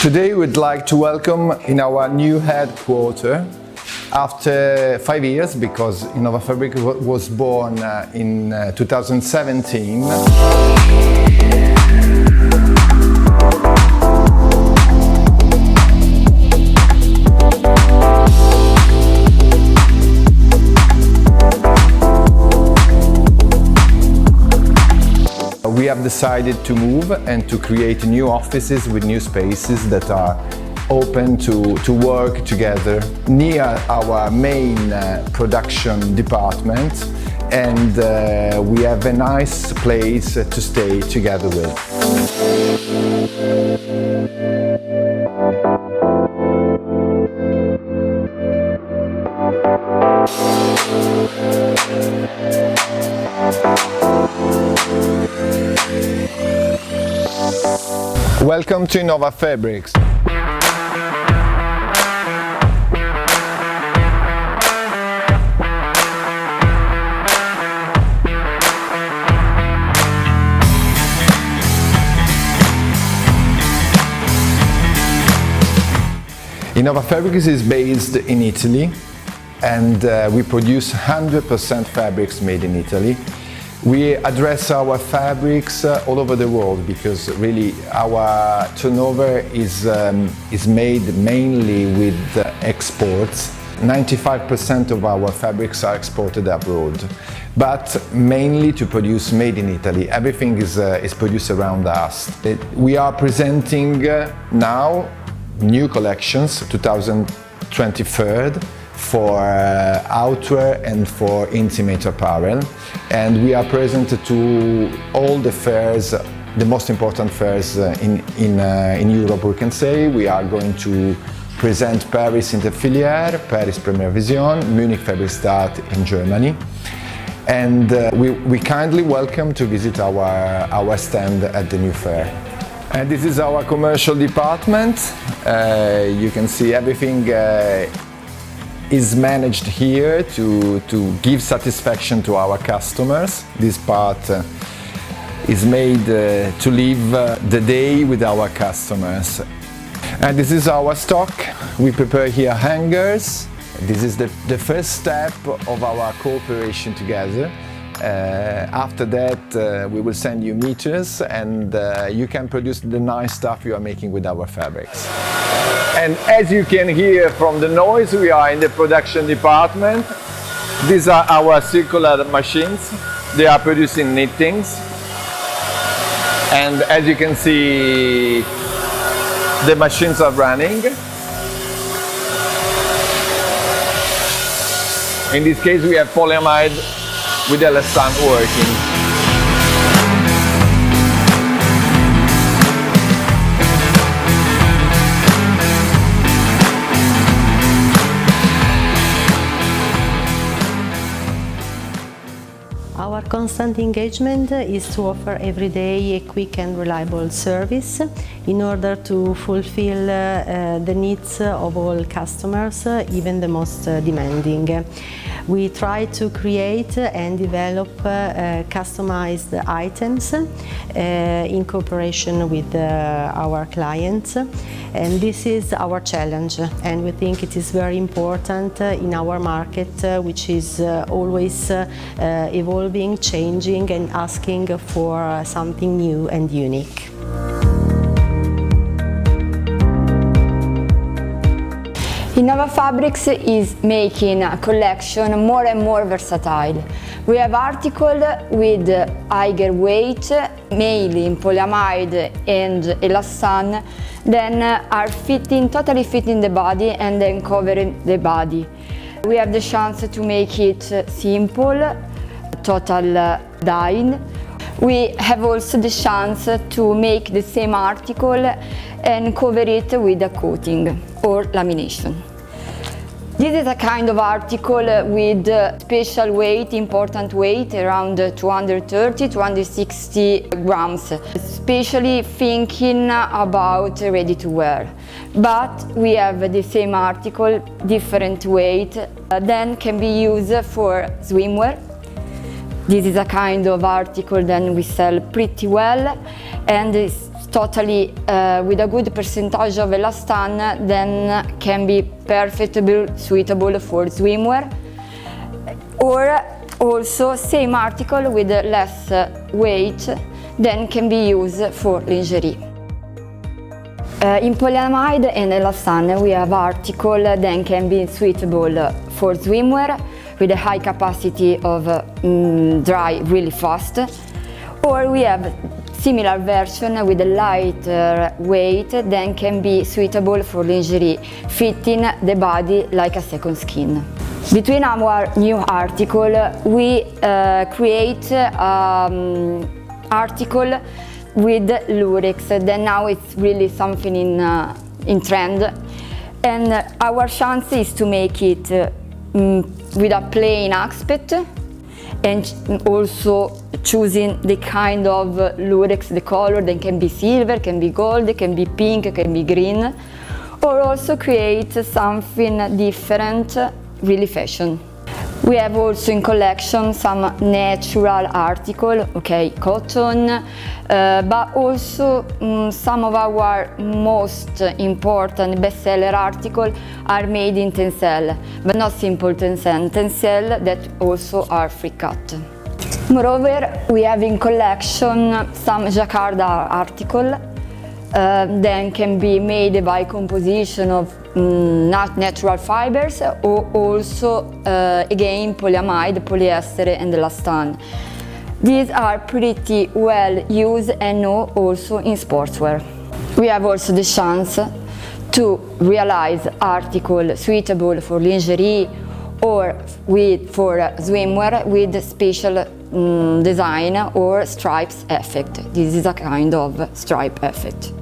Today we'd like to welcome in our new headquarters after 5 years, because Innova Fabric was born in 2017. We have decided to move and to create new offices with new spaces that are open to work together near our main production department, and we have a nice place to stay together with. Welcome to Innova Fabrics. Innova Fabrics is based in Italy, and we produce 100% fabrics made in Italy. We address our fabrics all over the world because really our turnover is made mainly with exports. 95% of our fabrics are exported abroad, but mainly to produce made in Italy. Everything is produced around us. We are presenting now new collections, 2023, for outerwear and for intimate apparel, and we are present to all the fairs, the most important fairs in Europe. We can say we are going to present Paris Interfilière, Paris Première Vision, Munich Fabric Start in Germany, and we kindly welcome to visit our stand at the new fair. And this is our commercial department. You can see everything is managed here to give satisfaction to our customers. This part is made to live the day with our customers. And this is our stock. We prepare here hangers. This is the first step of our cooperation together. After that, we will send you meters, and you can produce the nice stuff you are making with our fabrics. And as you can hear from the noise, we are in the production department. These are our circular machines. They are producing knittings. And as you can see, the machines are running. In this case, we have polyamide with elastane working. Our constant engagement is to offer every day a quick and reliable service in order to fulfill the needs of all customers, even the most demanding. We try to create and develop customized items in cooperation with our clients, and this is our challenge, and we think it is very important in our market, which is always evolving, changing and asking for something new and unique. Innova Fabrics is making a collection more and more versatile. We have articles with higher weight, mainly in polyamide and elastane, then are totally fitting the body and then covering the body. We have the chance to make it simple, total dyeing. We have also the chance to make the same article and cover it with a coating or lamination. This is a kind of article with special weight, important weight, around 230–260 grams, especially thinking about ready to wear. But we have the same article, different weight, then can be used for swimwear, This is a kind of article that we sell pretty well, and it's totally with a good percentage of elastane, then can be perfectly suitable for swimwear, or also same article with less weight, then can be used for lingerie. In polyamide and elastane we have article that can be suitable for swimwear with a high capacity of dry really fast, or we have similar version with a lighter weight that can be suitable for lingerie, fitting the body like a second skin. Between our new article, we create article with lurex, that now it's really something in trend, and our chance is to make it with a plain aspect, and also choosing the kind of lurex, the color that can be silver, can be gold, can be pink, can be green, or also create something different, really fashion. We have also in collection some natural article, okay, cotton, but also some of our most important bestseller articles are made in tencel, but not simple tencel that also are free cut. Moreover, we have in collection some jacquard article then can be made by composition of natural fibers, or also again polyamide, polyester and elastane. These are pretty well used and now also in sportswear. We have also the chance to realize articles suitable for lingerie or for swimwear with special design or stripes effect. This is a kind of stripe effect.